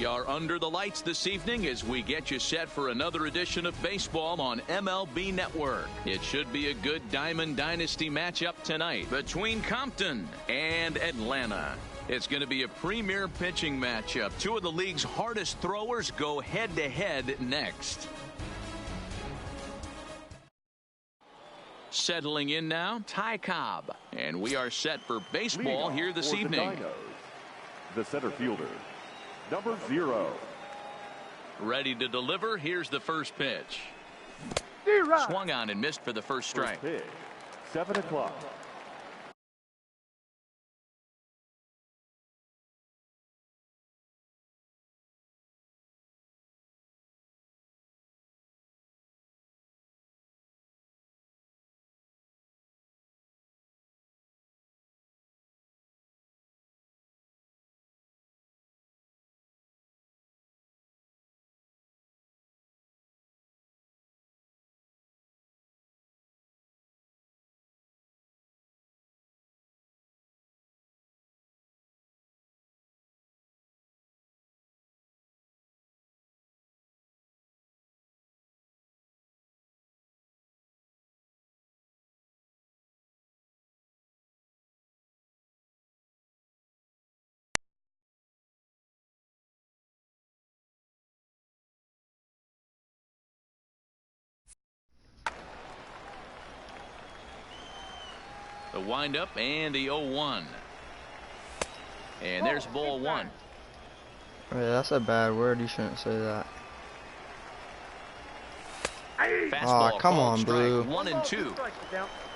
We are under the lights this evening as we get you set for another edition of baseball on MLB Network. It should be a good Diamond Dynasty matchup tonight between Compton and Atlanta. It's going to be a premier pitching matchup. Two of the league's hardest throwers go head-to-head next. Settling in now, Ty Coob. And we are set for baseball here this evening. The center fielder, number 0. Ready to deliver. Here's the first pitch. Swung on and missed for the first strike. First pitch, 7 o'clock. The windup and the 0-1. And there's ball 1. Wait, that's a bad word. You shouldn't say that. Fastball, come on, Blue. 1-2.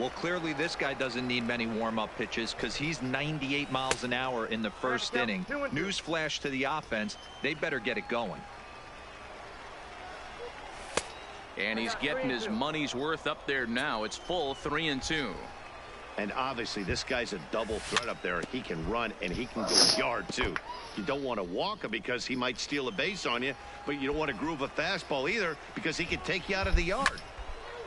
Well, clearly this guy doesn't need many warm-up pitches because he's 98 miles an hour in the first inning. Newsflash to the offense, they better get it going. And he's getting his money's worth up there now. It's full 3-2. And obviously this guy's a double threat up there. He can run and he can go yard too. You don't want to walk him because he might steal a base on you, but you don't want to groove a fastball either because he can take you out of the yard.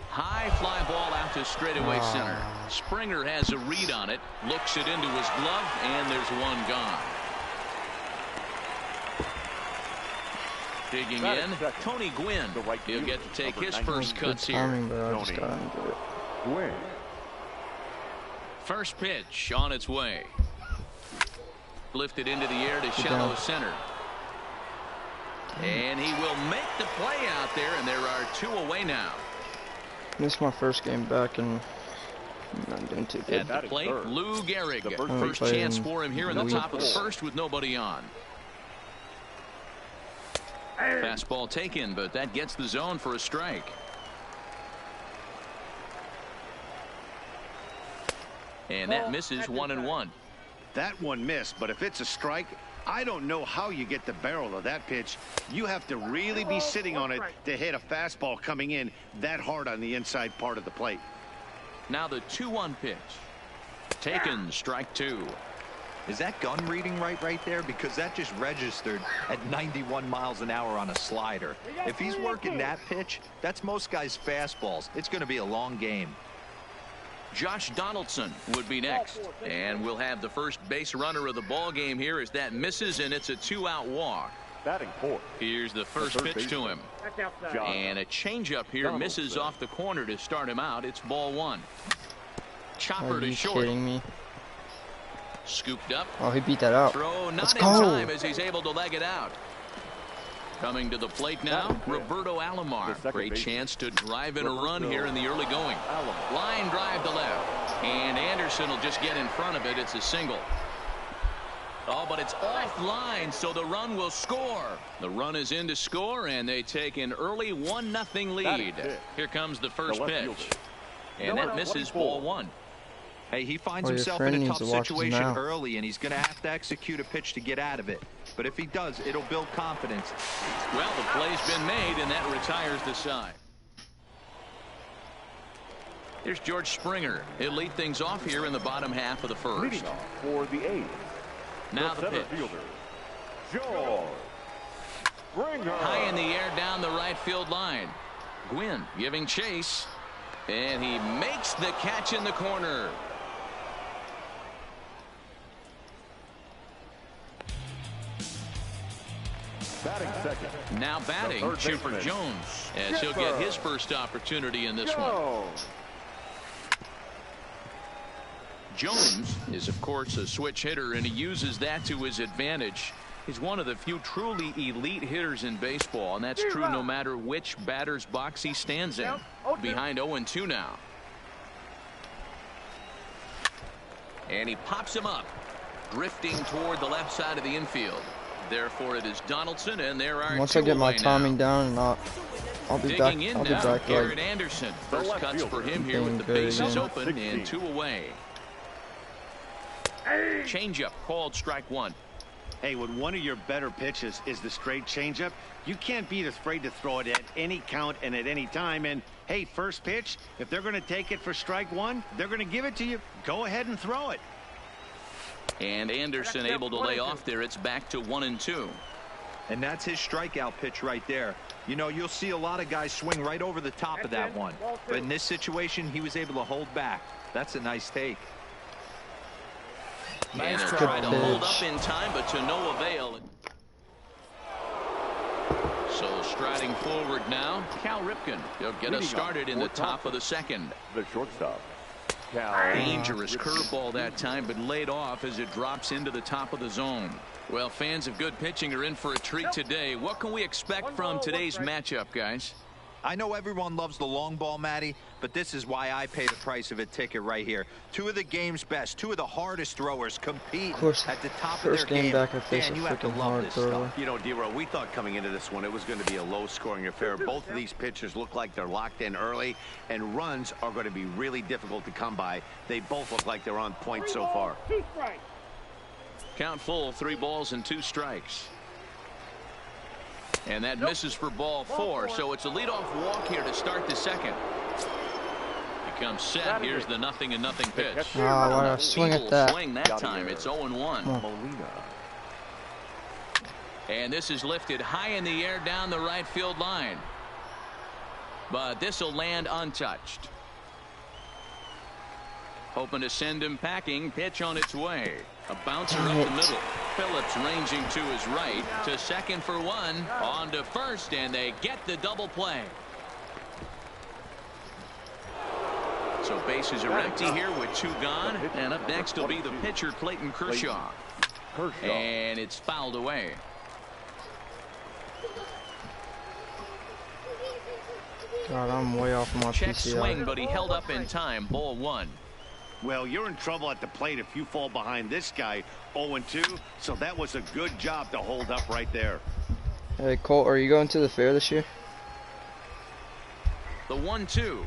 High fly ball out to straightaway center. Springer has a read on it, looks it into his glove, and there's one gone. Digging in, Tony Gwynn. He'll get to take his first cuts here. Gwynn. First pitch on its way. Lifted into the air to shallow center. And he will make the play out there, and there are 2 away now. This is my first game back, and I'm not doing too good. At the plate, Lou Gehrig. First chance for him here in the top of the first with nobody on. Fastball taken, but that gets the zone for a strike. And that misses 1-1. That one missed, but if it's a strike, I don't know how you get the barrel of that pitch. You have to really be sitting on it to hit a fastball coming in that hard on the inside part of the plate. Now the 2-1 pitch. Taken, strike 2. Is that gun reading right there? Because that just registered at 91 miles an hour on a slider. If he's working that pitch, that's most guys' fastballs. It's going to be a long game. Josh Donaldson would be next, and we'll have the first base runner of the ball game here as that misses, and it's a 2-out walk. Batting 4th. Here's the first pitch to him, and a changeup here misses off the corner to start him out. It's ball 1. Chopper to short. Are you kidding me? Scooped up. Oh, he beat that out. Throw not in time as he's able to leg it out. Coming to the plate now, Roberto Alomar. Great chance to drive in a run here in the early going. Line drive to left. And Anderson will just get in front of it. It's a single. Oh, but it's offline, so the run will score. The run is in to score, and they take an early 1-0 lead. Here comes the first pitch. And that misses ball 1. Hey, he finds himself in a tough situation early, and he's going to have to execute a pitch to get out of it. But if he does, it'll build confidence. Well, the play's been made, and that retires the side. Here's George Springer. He'll lead things off here in the bottom half of the first. Leading off for the 8th. Now the pitch. Fielder, George Springer. High in the air down the right field line. Gwynn giving chase. And he makes the catch in the corner. Batting second. Now batting, Chipper Jones, as he'll get his first opportunity in this one. Jones is, of course, a switch hitter, and he uses that to his advantage. He's one of the few truly elite hitters in baseball, and that's true no matter which batter's box he stands in. Behind 0-2 now. And he pops him up, drifting toward the left side of the infield. Therefore, it is Donaldson, and there are once I get my timing down, and I'll be back. Digging in I'll be now, back. Garrett Anderson. First cuts for him here with the bases open and 2 away. Changeup called strike 1. Hey, when one of your better pitches is the straight changeup, you can't be afraid to throw it at any count and at any time. And hey, first pitch, if they're going to take it for strike 1, they're going to give it to you. Go ahead and throw it. And Anderson able to lay off there. It's back to 1-2. And that's his strikeout pitch right there. You know, you'll see a lot of guys swing right over the top of that one. But in this situation, he was able to hold back. That's a nice take. And he'll try to hold up in time, but to no avail. So striding forward now, Cal Ripken. He'll get us started in the top of the second. The shortstop. Dangerous curveball that time, but laid off as it drops into the top of the zone. Well, fans of good pitching are in for a treat today. What can we expect from today's matchup, guys? I know everyone loves the long ball, Matty, but this is why I pay the price of a ticket right here. 2 of the game's best, 2 of the hardest throwers compete at the top of their game. Back I face Man, a you have to freaking love hard this thrower. stuff. You know, D-Row, we thought coming into this one it was going to be a low-scoring affair. Both of these pitchers look like they're locked in early, and runs are going to be really difficult to come by. They both look like they're on point so far. Count full, 3 balls and 2 strikes. And that misses for ball 4, so it's a leadoff walk here to start the second. He comes set. Here's the 0-0 pitch. Why did I swing at that? Swing that time. It's 0-1. And this is lifted high in the air down the right field line. But this will land untouched. Hoping to send him packing. Pitch on its way. A bouncer up the middle. Phillips ranging to his right. To second for 1. On to first, and they get the double play. So bases are empty here with 2 gone. And up next will be the pitcher, Clayton Kershaw. And it's fouled away. God, I'm way off my Check PCI. swing, but he held up in time. Ball 1. Well, you're in trouble at the plate if you fall behind this guy 0-2, so that was a good job to hold up right there. Hey, Colt, are you going to the fair this year? The 1-2.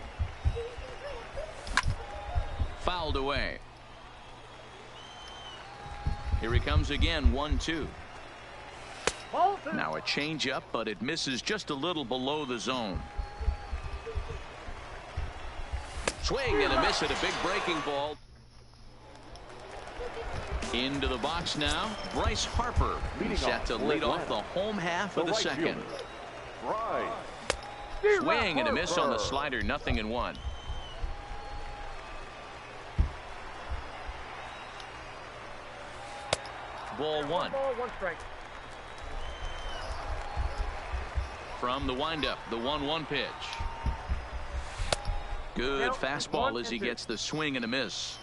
Fouled away. Here he comes again, 1-2. Now a changeup, but it misses just a little below the zone. Swing and a miss at a big breaking ball. Into the box now, Bryce Harper. He's set to lead off the home half of the second. Swing and a miss on the slider, 0-1. Ball 1. From the windup, the 1-1 pitch. Good fastball as he gets the swing and a miss.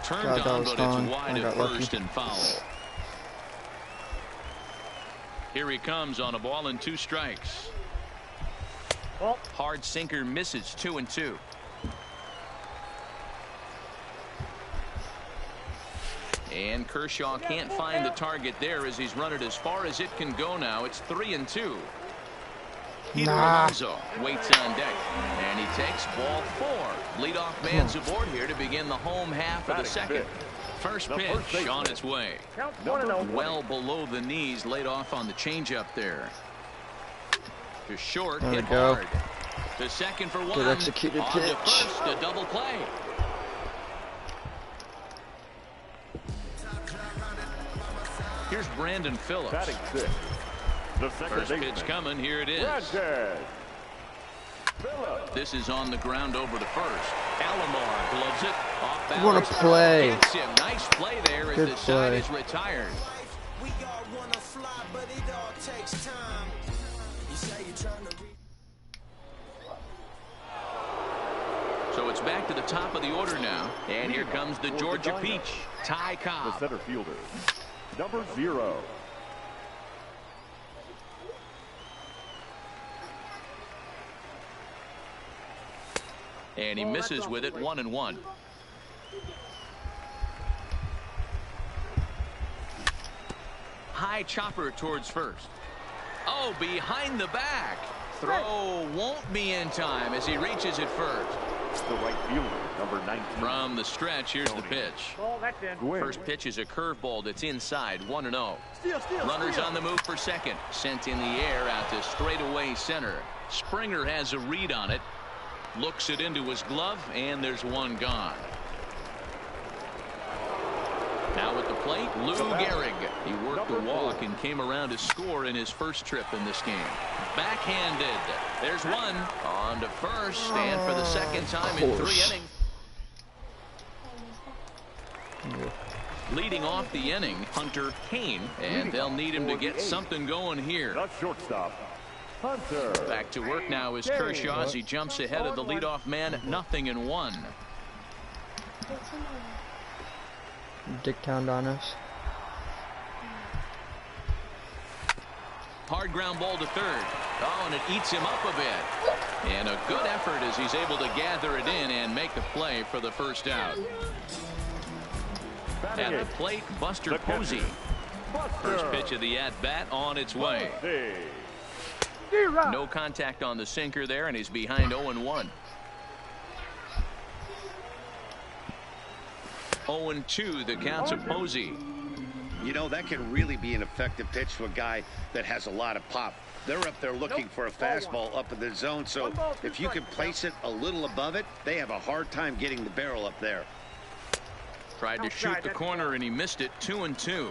Turned on, but it's wide at first and foul. Here he comes on a ball and 2 strikes. Hard sinker misses, 2-2. And Kershaw can't find the target there as he's run it as far as it can go now. It's 3-2. Peter Alonso waits on deck, and he takes ball 4. Leadoff man's aboard here to begin the home half of the second. First pitch on its way. Well below the knees, laid off on the changeup there. To short, hit hard. To second for 1. Good executed on pitch. to first, a double play. Here's Brandon Phillips. Batting 6. The First pitch coming. Here it is. This is on the ground over to first. Alomar gloves it. Off What a balance, play. gets him. Nice play there as Good the side play. is retired. So it's back to the top of the order now. And here comes the Georgia Peach, Ty The Coob. center fielder, number 0. And he misses with it, 1-1. High chopper towards first. Oh, behind the back. Throw won't be in time as he reaches it first. The right fielder, number 19. From the stretch, here's the pitch. Gwynn. First pitch is a curveball that's inside, 1-0. Runners on the move for second. Sent in the air out to straightaway center. Springer has a read on it. Looks it into his glove, and there's one gone. Now at the plate, Lou Gehrig. He worked the walk and came around to score in his first trip in this game. Backhanded. There's one. On to first, and for the second time in 3 innings. Leading off the inning, Hunter Kane, and they'll need him to get something going here. The shortstop, Hunter. Back to work now is Kershaw as he jumps ahead of the leadoff man, 0-1. Dick Town on us. Hard ground ball to third. Oh, and it eats him up a bit. And a good effort as he's able to gather it in and make the play for the first out. At the plate, Buster Posey. First pitch of the at-bat on its way. No contact on the sinker there, and he's behind 0-1. 0-2, the count of Posey. You know, that can really be an effective pitch to a guy that has a lot of pop. They're up there looking for a fastball up in the zone, so if you can place it a little above it, they have a hard time getting the barrel up there. Tried to shoot the corner, and he missed it, 2-2.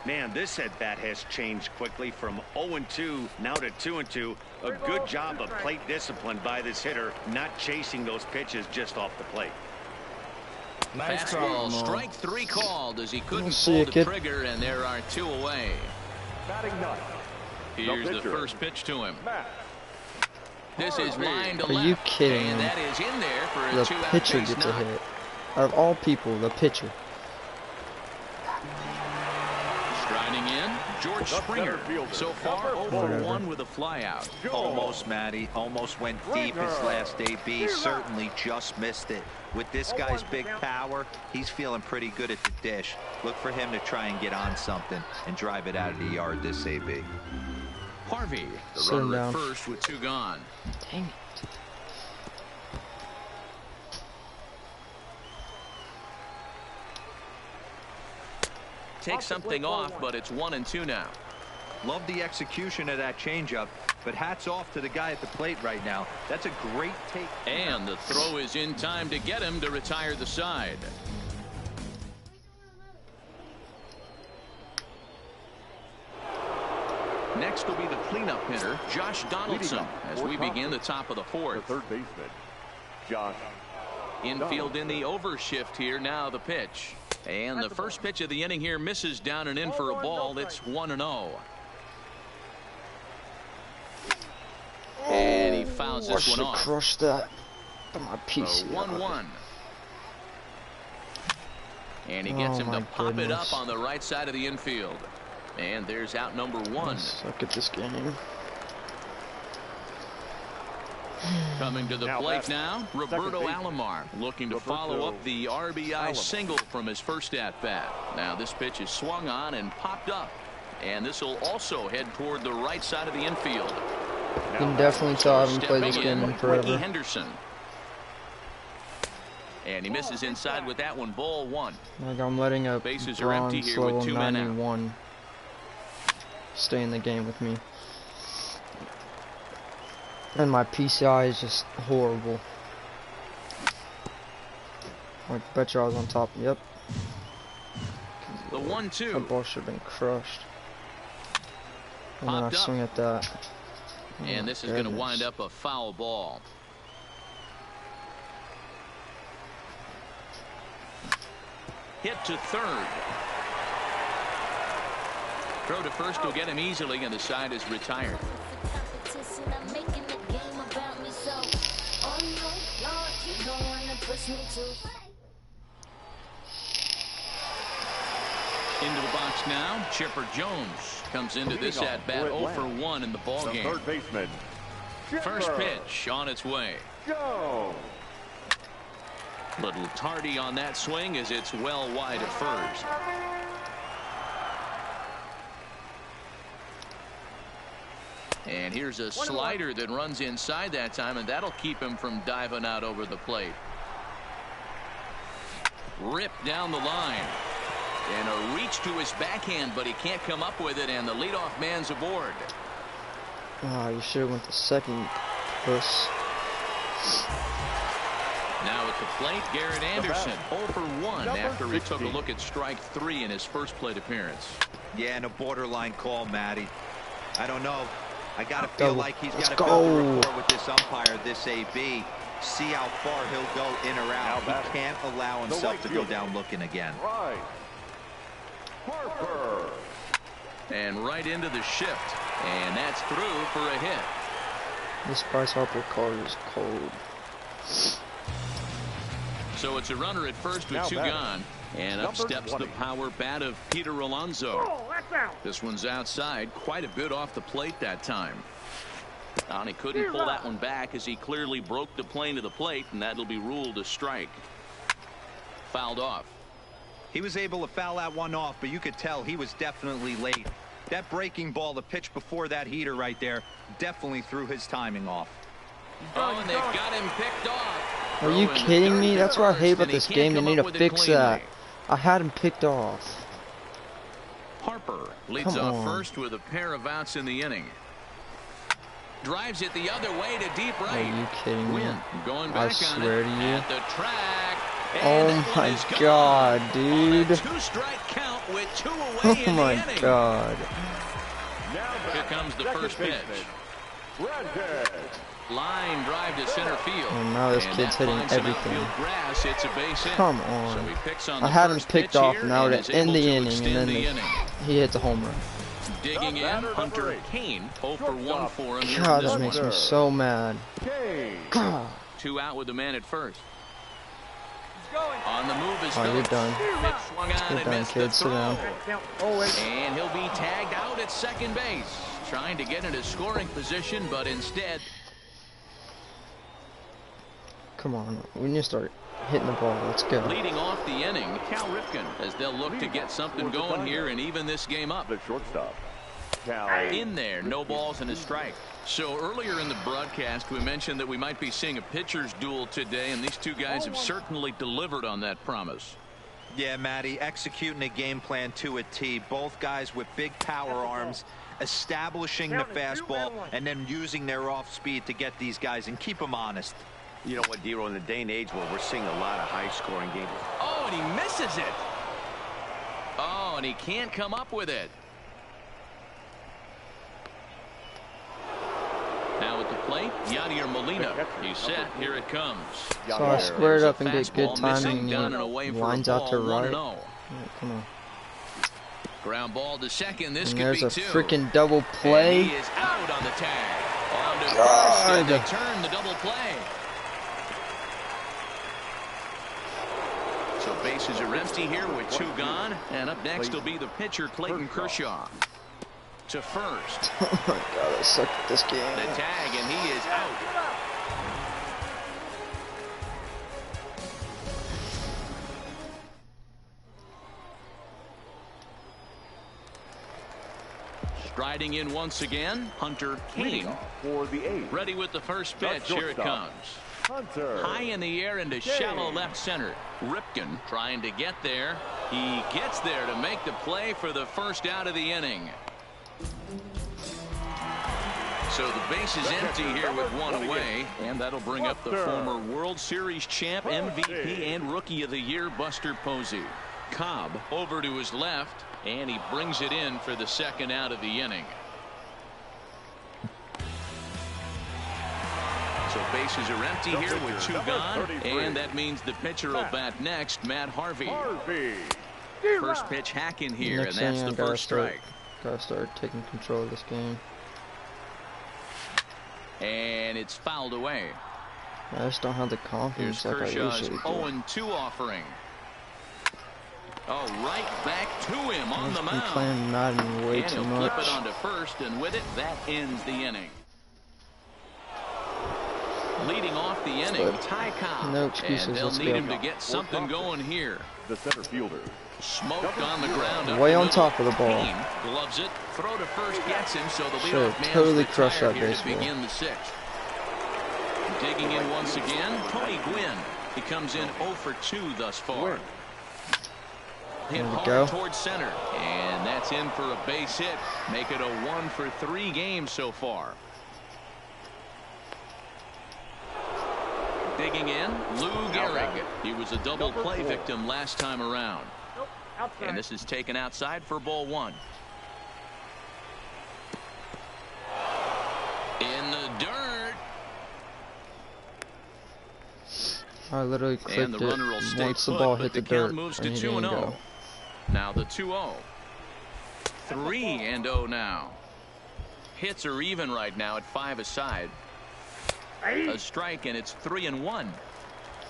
Man, this at-bat has changed quickly from 0-2 now to 2-2. A good job of plate discipline by this hitter, not chasing those pitches just off the plate. Fastball, strike 3 called as he couldn't see pull it, the kid. trigger, and there are 2 away. Batting ninth. Here's the pitcher, first pitch to him. Matt. This is line to Are left. you kidding And me? that is in there for a The 2-out pitcher base gets a knock. hit. Out of all people, the pitcher. Striding in, George Springer. So far, over 1 with a flyout. Almost, Matty. Almost went deep his last AB. Certainly just missed it. With this guy's big power, he's feeling pretty good at the dish. Look for him to try and get on something and drive it out of the yard this AB. Harvey, the Sit him runner at down. first with 2 gone. Dang it. Takes something off, but it's 1-2 now. Love the execution of that changeup, but hats off to the guy at the plate right now. That's a great take. And the throw is in time to get him to retire the side. Next will be the cleanup hitter, Josh Donaldson, as we begin the top of the The 4th. third baseman, Josh. Infield in the overshift here. Now the pitch. And the first pitch of the inning here misses down and in for a ball. It's 1-0. And he fouls I this should one have off. crushed that. My So PC. 1-1. And he gets Oh, him to my pop it goodness. up on the right side of the infield. And there's out number 1. I suck at this game. Coming to the Now plate that's now, Roberto baseman, Alomar looking to Roberto follow up the RBI Alomar. single from his first at-bat. Now this pitch is swung on and popped up. And this will also head toward the right side of the infield. You can definitely tell I haven't played this Stepping game in Ricky forever. Henderson. And he misses inside with that one, ball 1. Like I'm letting a Bases are empty bronze here with level 2 men out. 91 stay in the game with me. And my PCI is just horrible. I bet you I was on top. Yep. The 1-2. That ball should have been crushed. And then I Popped up. swing at that. Oh And my this is going to goodness. wind up a foul ball. hit to third. Throw to first will get him easily, and the side is retired. Into the box now, Chipper Jones comes into this at bat 0 for 1 in the ball game. Third baseman. First pitch on its way. Go. Little tardy on that swing as it's well wide of first. And here's a slider that runs inside that time, and that'll keep him from diving out over the plate. Ripped down the line. And a reach to his backhand, but he can't come up with it, and the leadoff man's aboard. Oh, you should have went to second. Puss. Now at the plate, Garrett Anderson 0 for 1 after he took a look at strike 3 in his first plate appearance. Yeah, and a borderline call, Matty. I don't know. I gotta feel like he's got to build a rapport with this umpire, this AB. See how far he'll go in or out. He can't allow himself to go down looking again. Right. Harper. And right into the shift. And that's through for a hit. This Bryce Harper card is cold. So it's a runner at first with 2 gone. And up steps the power bat of Peter Alonso. This one's outside, quite a bit off the plate that time. And he couldn't pull that one back as he clearly broke the plane of the plate, and that'll be ruled a strike. Fouled off. He was able to foul that one off, but you could tell he was definitely late. That breaking ball, the pitch before that heater right there, definitely threw his timing off. Oh, and they've got him picked off. Are you kidding me? That's what I hate about this game. They need to fix that. I had him picked off. Harper leads off first with a pair of outs in the inning. Drives it the other way to deep right. Are you kidding me? Going back I swear to you. at the track. Oh my god, dude. 2-strike count with 2 away in the inning. Oh my god. Here comes the first pitch. Line drive to center field. Oh, now this kid's hitting everything. Grass, it's a base hit. Come on. So he picks on I had him picked off now to end the inning, and then he hits a home run. Digging in, Hunter Kane 0 for 1 for him. God, that makes me so mad. God. 2 out with the man at first. On the move is you're done. Pitch swung on and missed the Sit down. And he'll be tagged out at second base. Trying to get into scoring position, but instead. Come on, we need to start hitting the ball. Let's go. Leading off the inning, Cal Ripken, as they'll look to get something going here and even this game up. The shortstop. In there, no balls and a strike. So earlier in the broadcast, we mentioned that we might be seeing a pitcher's duel today, and these two guys have certainly delivered on that promise. Yeah, Matty, executing a game plan to a T. Both guys with big power arms, establishing the fastball, and then using their off speed to get these guys and keep them honest. You know what, Dero, in the day and age where we're seeing a lot of high-scoring games. Oh, and he misses it. Oh, and he can't come up with it. Now at the plate, Yadier Molina. He's set. Here it comes. So I squared up and get good timing. timing, and he lines out to right. Yeah, come on. Ground ball to second. This and could there's be a 2. freaking double play. And he is out on the tag. On to first, and they turn the double play. So bases are empty here with 2 gone. And up next will be the pitcher, Clayton Kershaw. To first. Oh my god, I suck at this game. The tag, and he is out. Striding in once again, Hunter Kane. For the 8th. Ready with the first pitch. Here it comes. Hunter. High in the air into shallow left center. Ripken trying to get there. He gets there to make the play for the first out of the inning. So the base is empty here with 1 away, and that'll bring up the former World Series champ, MVP, and Rookie of the Year, Buster Posey. Cobb over to his left, and he brings it in for the second out of the inning. So bases are empty here with 2 gone, and that means the pitcher will bat next, Matt Harvey. First pitch hack in here, and that's the first strike. Gotta start taking control of this game. And it's fouled away. I just don't have the confidence Here's like Kershaw's I usually do. 0-2 offering. Oh, right back to him on the I've been mound. playing Madden way And too he'll much. flip it onto first, and with it, that ends the inning. Leading off the inning, Ty Coob. No excuses, And they'll let's need go. him to get something going here. The center fielder. Smoked on the ground. Way on top of the ball. Kane gloves it. Throw to first gets him, so the Should've leadoff man's totally crushed retired that here baseball. to begin the 6th. Digging in once again, Tony Gwynn. He comes in 0 for 2 thus far. Hit There we hard go. towards center, and that's in for a base hit. Make it a 1 for 3 game so far. Digging in, Lou Gehrig. He was a double play victim last time around. And this is taken outside for ball 1. In the dirt. I literally And clicked the runner will it stay once the put, ball but hit the the count dirt moves and to he 2-0. didn't go. Now the 2-0. 3-0 now. Hits are even right now at 5 aside. A strike, and it's 3-1.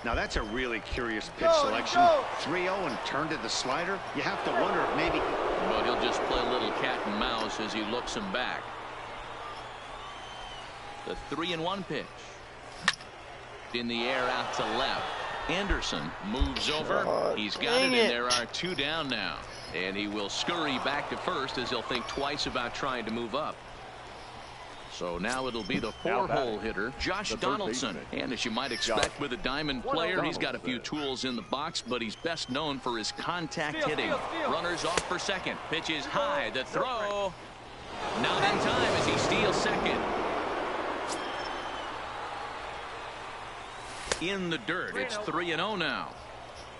Now that's a really curious pitch selection. 3-0 and turned to the slider. You have to wonder if maybe. But he'll just play a little cat and mouse as he looks him back. The 3-1 pitch. In the air out to left. Anderson moves over. God, He's got it, dang and it. there are 2 down now. And he will scurry back to first as he'll think twice about trying to move up. So now it'll be the 4-hole hitter, Josh Donaldson. And as you might expect with a diamond player, he's got a few tools in the box, but he's best known for his contact hitting. Runners off for second. Pitch is high. The throw. Not in time as he steals second. In the dirt. It's 3-0 now.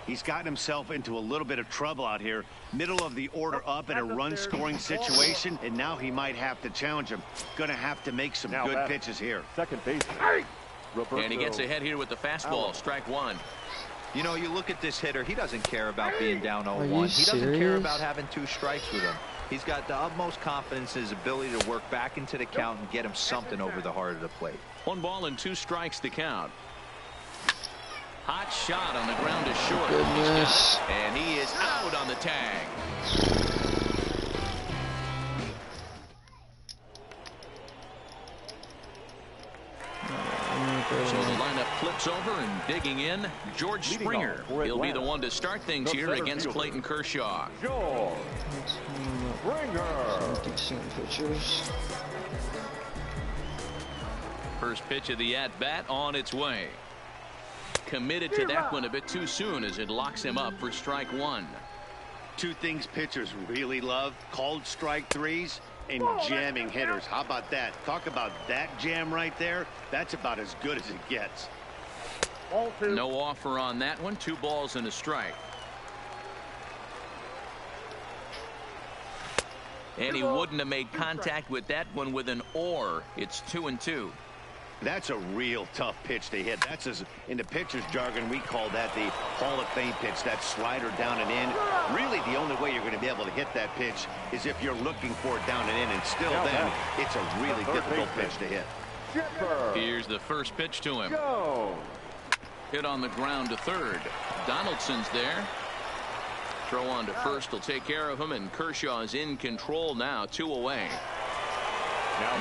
He's gotten himself into a little bit of trouble out here. Middle of the order up in a run-scoring situation, and now he might have to challenge him. Going to have to make some good pitches here. Second base. And he gets ahead here with the fastball. Strike 1. You know, you look at this hitter, he doesn't care about being down 0-1. you He doesn't care serious? about having 2 strikes with him. He's got the utmost confidence in his ability to work back into the count and get him something over the heart of the plate. 1 ball and 2 strikes to count. Hot shot on the ground is short. Goodness. And he is out on the tag. So the lineup flips over and digging in, George Springer. He'll be the one to start things here against Clayton Kershaw. George Springer. Some decent pitchers. First pitch of the at-bat on its way. Committed to that one a bit too soon as it locks him up for strike 1. 2 things pitchers really love: called strike 3s and jamming hitters. How about that? Talk about that jam right there. That's about as good as it gets. No offer on that one. 2 balls and a strike. And he wouldn't have made contact with that one with an or. It's 2-2. That's a real tough pitch to hit. That's, as in the pitcher's jargon, we call that the Hall of Fame pitch, that slider down and in. Really, the only way you're going to be able to hit that pitch is if you're looking for it down and in, and still then, it's a really difficult pitch to hit. Here's the first pitch to him. Hit on the ground to third. Donaldson's there. Throw on to first will take care of him, and Kershaw is in control now, 2 away.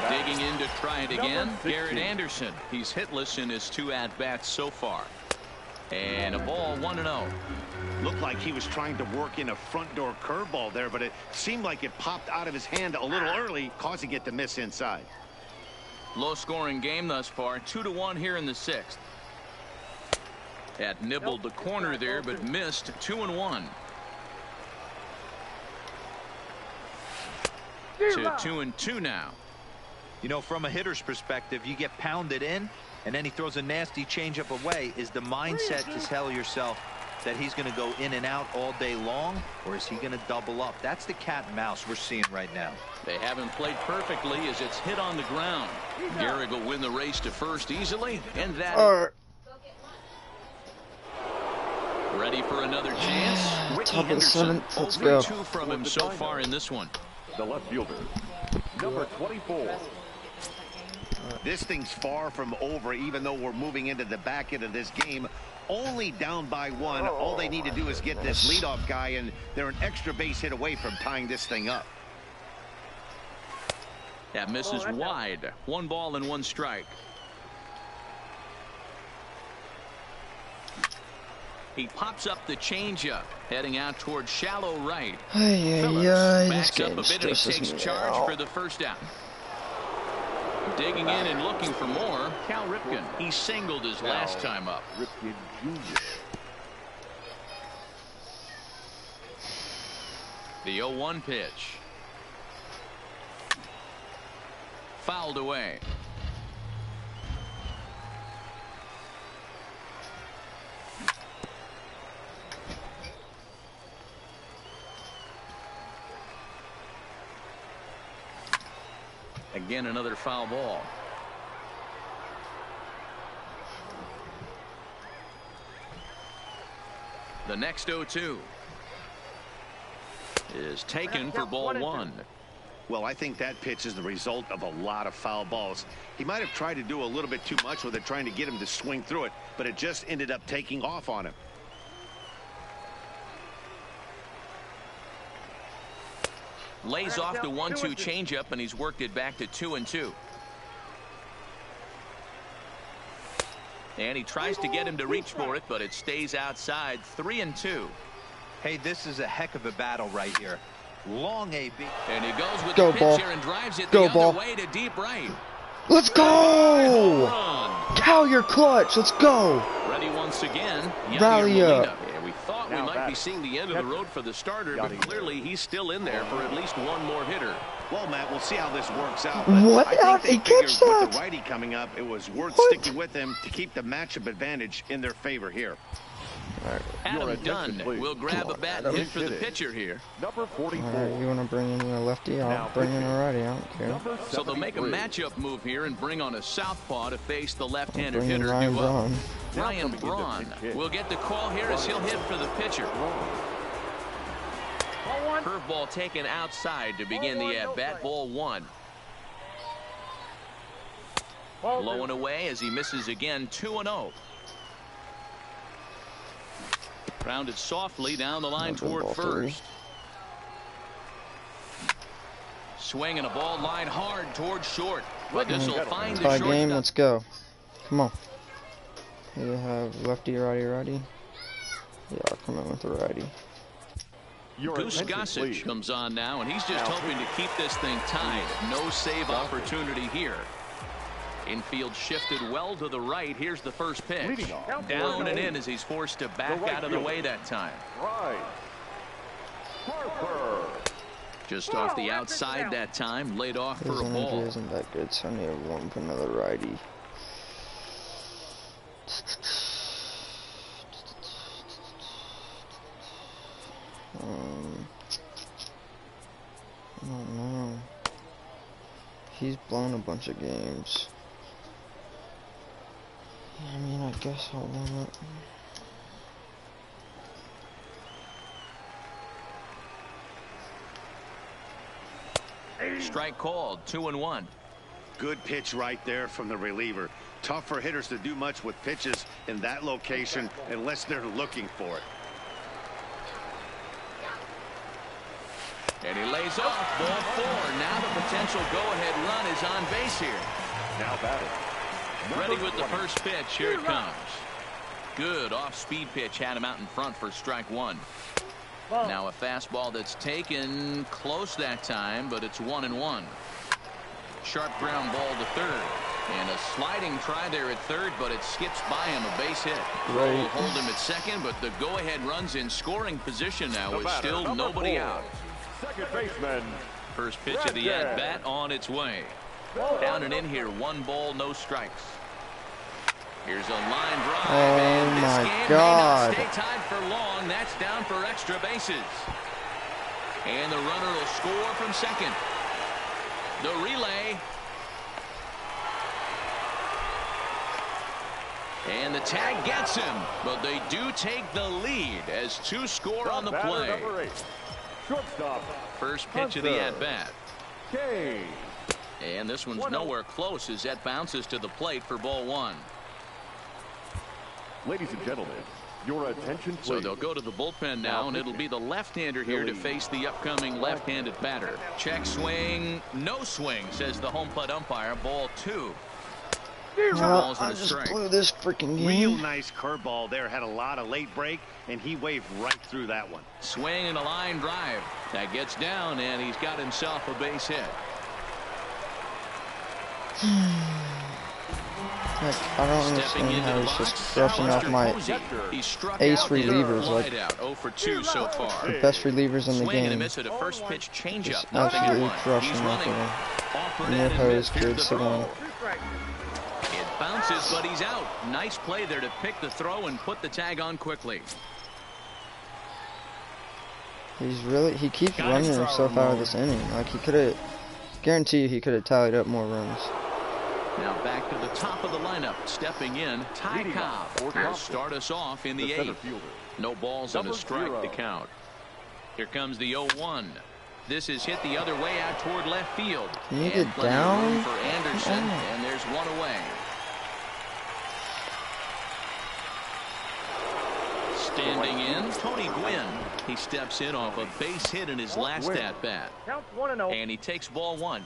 Digging in to try it again, Garrett Anderson. He's hitless in his 2 at-bats so far. And a ball, 1-0. Looked like he was trying to work in a front door curveball there, but it seemed like it popped out of his hand a little early, causing it to miss inside. Low-scoring game thus far, 2-1 here in the 6th. Had nibbled the corner there, but missed. 2-1. To 2-2 now. You know, from a hitter's perspective, you get pounded in, and then he throws a nasty changeup away. Is the mindset to tell yourself, that he's going to go in and out all day long, or is he going to double up? That's the cat and mouse we're seeing right now. They haven't played perfectly as it's hit on the ground. Gehrig will win the race to first easily, and that... Ready for another chance? Ricky Top of the Henderson, seventh. Let's 0 go. for 2 from him so far in this one. The left fielder, number 24. This thing's far from over, even though we're moving into the back end of this game. Only down by 1. All they need to do is get this leadoff guy, and they're an extra base hit away from tying this thing up. That misses wide. 1 ball and 1 strike. He pops up the changeup, heading out towards shallow right. Phillips backs up a bit and he takes charge for the first out. Digging in and looking for more, Cal Ripken. He singled his last time up. Ripken Jr. The 0-1 pitch. Fouled away. Again, another foul ball. The next 0-2 is taken for ball 1. Well, I think that pitch is the result of a lot of foul balls. He might have tried to do a little bit too much with it, trying to get him to swing through it, but it just ended up taking off on him. Lays off the 1-2 changeup, and he's worked it back to 2-2. And he tries to get him to reach for it, but it stays outside. 3-2. Hey, this is a heck of a battle right here. Long AB. And he goes with Go, the ball. pitch here and drives it Go, the ball. other way to deep right. Let's go! Run. Cal, you're clutch. Let's go. Ready once again. Rally up. Yeah, we thought we Now might be batting. seeing the end of the road for the starter, but clearly he's still in there for at least 1 more hitter. Well, Matt, we'll see how this works out. What? I How think did he they figured catch with the that? righty coming up, it was worth What? sticking with him to keep the matchup advantage in their favor here. Adam attention, Dunn please. will grab a bat and hit for the Hitting. pitcher here. Number 44. Alright, you want to bring in a lefty? I'll Now bring in a pitching. righty. I don't care. Number So they'll make a 73. matchup move here and bring on a southpaw to face the left-handed Bring in hitter. Ryan due up. Braun. Ryan coming in to Braun pitch hit. will get the call here as he'll hit for the pitcher. Curveball taken outside to begin the at-bat. Ball 1. Low and away as he misses again. 2-0. Grounded softly down the line Nothing, toward ball 3. first. Swing and a ball line hard toward short. But this will find the Tie game. shortstop. Let's go. Come on. You have lefty, righty, righty. Yeah, I'll come in with the righty. Your Goose attention, Gossage please. comes on now, and he's just Now hoping to keep this thing tied. No save opportunity here. Infield shifted well to the right. Here's the first pitch. Leading off. Down and in as he's forced to back right out of the fielder. way that time. Right. Harper. Just off the outside that time. Laid off His for a energy ball. isn't that good, so I need to warm up another righty. I don't know. He's blown a bunch of games. I mean, I guess I'll warm up. Strike called. 2-1. Good pitch right there from the reliever. Tough for hitters to do much with pitches in that location unless they're looking for it. And he lays off. Ball 4. Now the potential go-ahead run is on base here. Now batting. Ready with the first pitch. Here it comes. Good off-speed pitch. Had him out in front for strike 1. Now a fastball that's taken close that time, but it's 1-1. Sharp ground ball to third. And a sliding try there at third, but it skips by him. A base hit. Right. Will hold him at second, but the go-ahead run's in scoring position now The with batter, still number nobody 4. out. Second baseman. First pitch of the at-bat on its way. Down and in here. 1 ball, no strikes. Here's a line drive. Oh and this my game God. may not stay tied for long. That's down for extra bases. And the runner will score from second. The relay. And the tag gets him, but they do take the lead as two score on the play. Shortstop. First pitch of the Hunter. at-bat. K. And this one's nowhere close as that bounces to the plate for ball one. Ladies and gentlemen, your attention please. So they'll go to the bullpen now, and it'll be the left-hander here to face the upcoming left-handed batter. Check swing, no swing, says the home plate umpire. Ball two. Well, I just blew this freaking game. Real nice curveball there. Had a lot of late break, and he waved right through that one. Swing and a line drive. That gets down, and he's got himself a base hit. Heck, I don't understand how he's just brushing off my ace relievers, like out 0 for 2 so far. the best relievers in the Swing and a game. miss at a first pitch changeup. Just Nothing in absolutely one. crushing He's off running. of Offered them. in Near and hose missed. Here's kid, the sit throw. down. It bounces, but he's out. Nice play there to pick the throw and put the tag on quickly. He keeps running himself out of this inning. Like, he could have, guarantee you he could have tallied up more runs. Now back to the top of the lineup. Stepping in, Ty Coob will start us off in the eighth. No balls and a strike to count. Here comes the 0-1. This is hit the other way out toward left field. Can you And get plenty of room down? for Anderson, and there's one away. Standing in, Tony Gwynn. He steps in off a base hit in his last at-bat. And he takes ball one.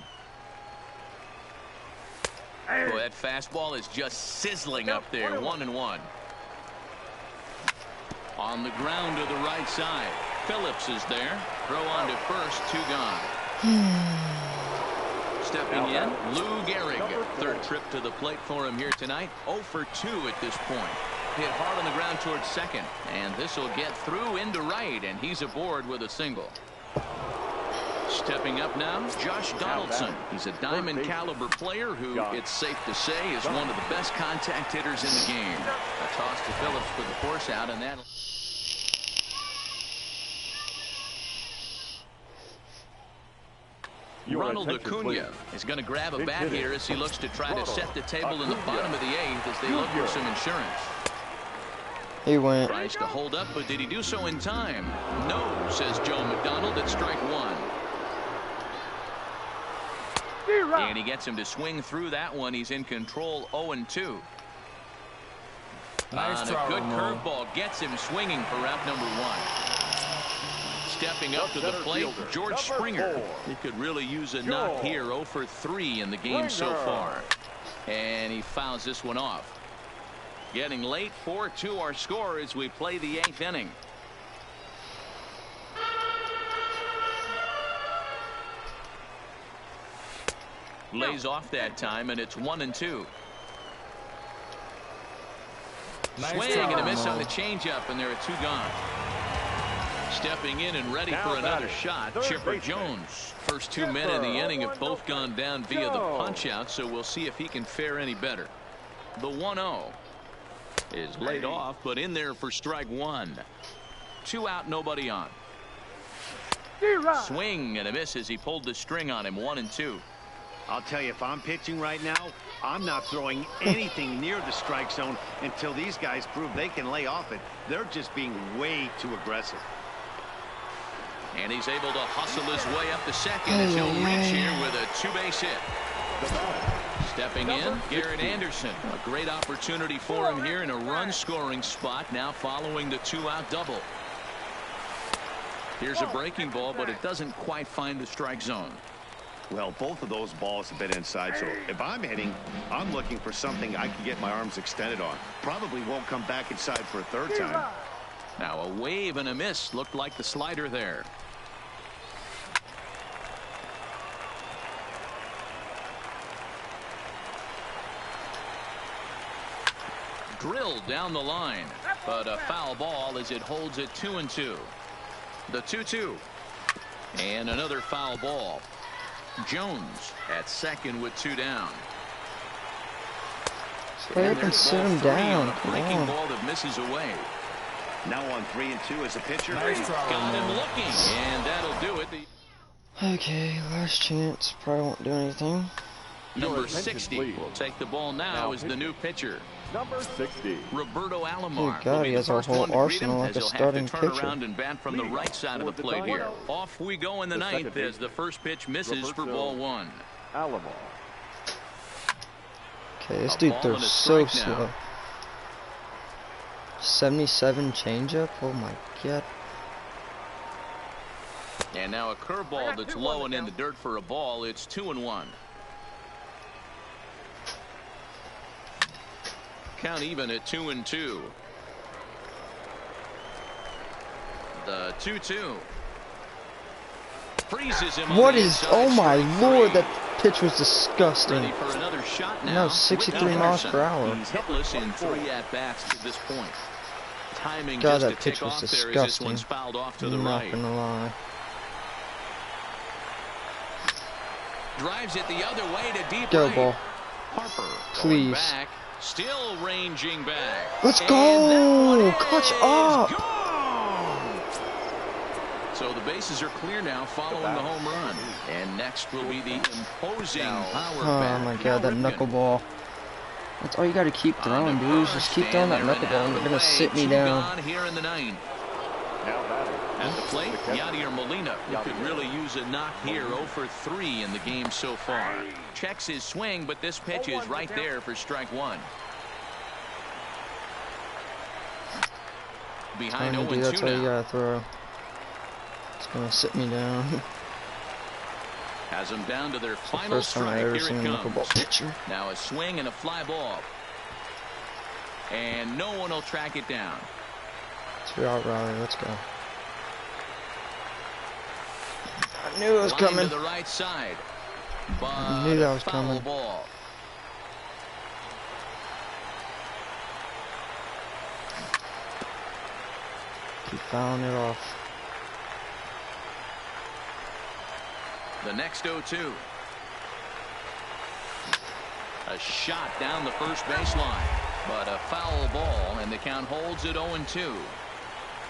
Boy, that fastball is just sizzling up there. 1-1. On the ground to the right side. Phillips is there. Throw on to first. 2 gone. Stepping in, Lou Gehrig. Third trip to the plate for him here tonight. 0 for 2 at this point. Hit hard on the ground towards second. And this will get through into right. And he's aboard with a single. Stepping up now, Josh Donaldson. He's a diamond caliber player who, it's safe to say, is one of the best contact hitters in the game. A toss to Phillips for the force out, and that. Ronald Acuna is going to grab a bat here as he looks to try to set the table in the bottom of the eighth as they look for some insurance. He went. Tries to hold up, but did he do so in time? No, says Joe McDonald at strike one. And he gets him to swing through that one. He's in control. 0-2. Nice a good curveball gets him swinging for route number 1. Stepping up to the plate, George Springer. He could really use a knock here. 0 for 3 in the game so far. And he fouls this one off. Getting late. 4-2 our score as we play the 8th inning. Lays off that time, and it's 1-2. Swing and a miss on the changeup, and there are 2 gone. Stepping in and ready for another shot, Chipper Jones. First 2 men in the inning have both gone down via the punch-out, so we'll see if he can fare any better. The 1-0 is laid off, but in there for strike 1. 2 out, nobody on. Swing and a miss as he pulled the string on him. 1-2. I'll tell you, if I'm pitching right now, I'm not throwing anything near the strike zone until these guys prove they can lay off it. They're just being way too aggressive. And he's able to hustle his way up to second as he'll reach here with a 2-base hit. Stepping in, Garrett Anderson. A great opportunity for him here in a run-scoring spot now following the 2-out double. Here's a breaking ball, but it doesn't quite find the strike zone. Well, both of those balls have been inside, so if I'm hitting, I'm looking for something I can get my arms extended on. Probably won't come back inside for a third time. Now a wave and a miss. Looked like the slider there. Drilled down the line, but a foul ball as it holds it 2-2. The 2-2. And another foul ball. Jones at second with 2 down. Play up and sit him down. Come Breaking on. ball that misses away. Now on 3-2 as a pitcher. Got him looking, and that'll do it. Okay, last chance. Probably won't do anything. Number 60 will take the ball now as the new pitcher. Number 60. Roberto Alomar. Oh God, he has a whole arsenal like a starting pitcher. Turn pitcher. around and bat from the right side of the plate here. Off we go in the ninth as the first pitch misses for ball one. Alomar. Okay, this dude throws so slow. 77 changeup? Oh my God. And now a curveball that's low and in the dirt for a ball. It's 2-1. Count even at 2-2. The 2-2. Freezes him. What is? Oh my Lord! That pitch was disgusting. Ready for another shot now. No, 63 miles per hour. He's hitless in 3 at-bats to this point. Timing God, just that to pitch tick was off there as this disgusting. one's fouled off to the I'm not right. gonna lie. Drives it the other way to deep Go right. ball. Harper Please. back, still ranging back. Let's And go! that one Clutch is up! gone! So the bases are clear now following the home run. And next will be the imposing power Oh bat. my God, that knuckleball. That's all you gotta keep throwing, dudes. Just keep throwing that knuckleball and you're gonna sit me down. Here in the ninth. Now batting. At the plate, Yadier Molina, who could really use a knock here. 0 for 3 in the game so far. Checks his swing, but this pitch is right there for strike one. Behind 0-2 That's all you now. gotta throw. It's gonna sit me down. Has them down to their It's the final first time I strike. ever Here seen it a comes. knuckleball pitcher. Now a swing and a fly ball. And no one will track it down. 2 out rally. Let's go. I knew it was Line coming. to the right side. But I knew that was foul coming. ball. Keep fouling it off. The next 0-2. A shot down the first baseline, but a foul ball, and the count holds at 0-2.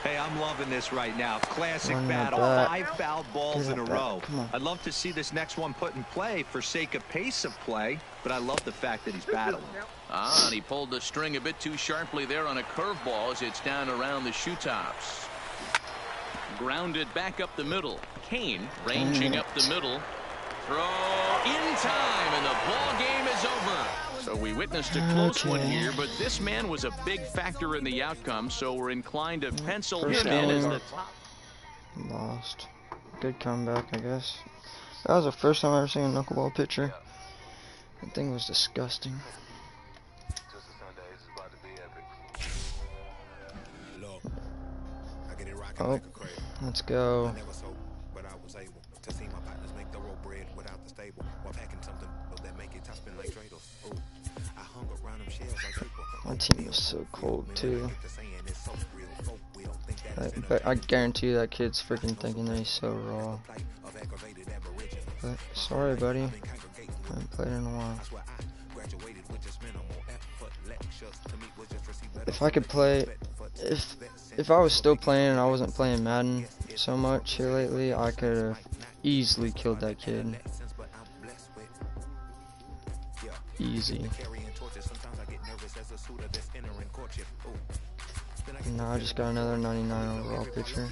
Hey, I'm loving this right now. Classic Run that battle. back. 5 foul balls Get in a that back. row. Come on. I'd love to see this next one put in play for sake of pace of play, but I love the fact that he's battling. And he pulled the string a bit too sharply there on a curveball as it's down around the shoe tops. Grounded back up the middle. Kane ranging up the middle. Throw in time, and the ball game is over. So we witnessed a close one here, but this man was a big factor in the outcome, so we're inclined to pencil First him in as inning. the top. Lost. Good comeback, I guess. That was the first time I ever seen a knuckleball pitcher. That thing was disgusting. Oh, let's go. My team was so cold too. But I guarantee you that kid's freaking thinking that he's so raw. But sorry, buddy. I haven't played in a while. If I could play, if I was still playing and I wasn't playing Madden so much here lately, I could have easily killed that kid. Easy. Now I just got another 99 overall pitcher.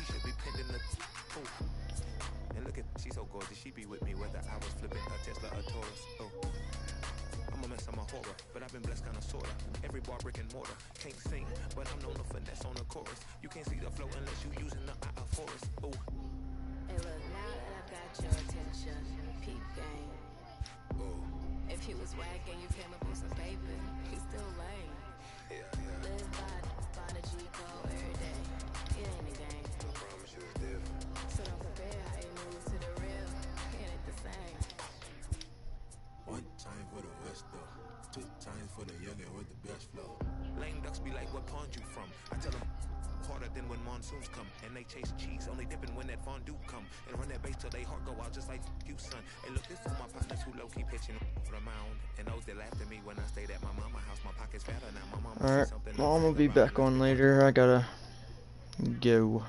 Every bar brick and mortar. Can't sing, but I'm known to finesse on the chorus. You can't see the flow unless you using the eye of forest. Ooh. Hey, look, now that I got your attention, peep game. Ooh. If you was whack and you came up with some paper, you still lame. Live by the G code every day. It ain't a game. I promise you it's different. So don't compare how you move to the real. It ain't the same. One time for the West though. 2 times for the youngin' with the best flow. Lame ducks be like, what pond you from? I tell them harder than when monsoons come. And they chase cheese, only dipping when that fondue come. And run that base till they heart go out just like you, son. And look, this for my partners who low-key pitching for the mound. And those that laughed at me when I stayed at my mama house. My pockets Alright, well, I'm gonna be back on later. I gotta go.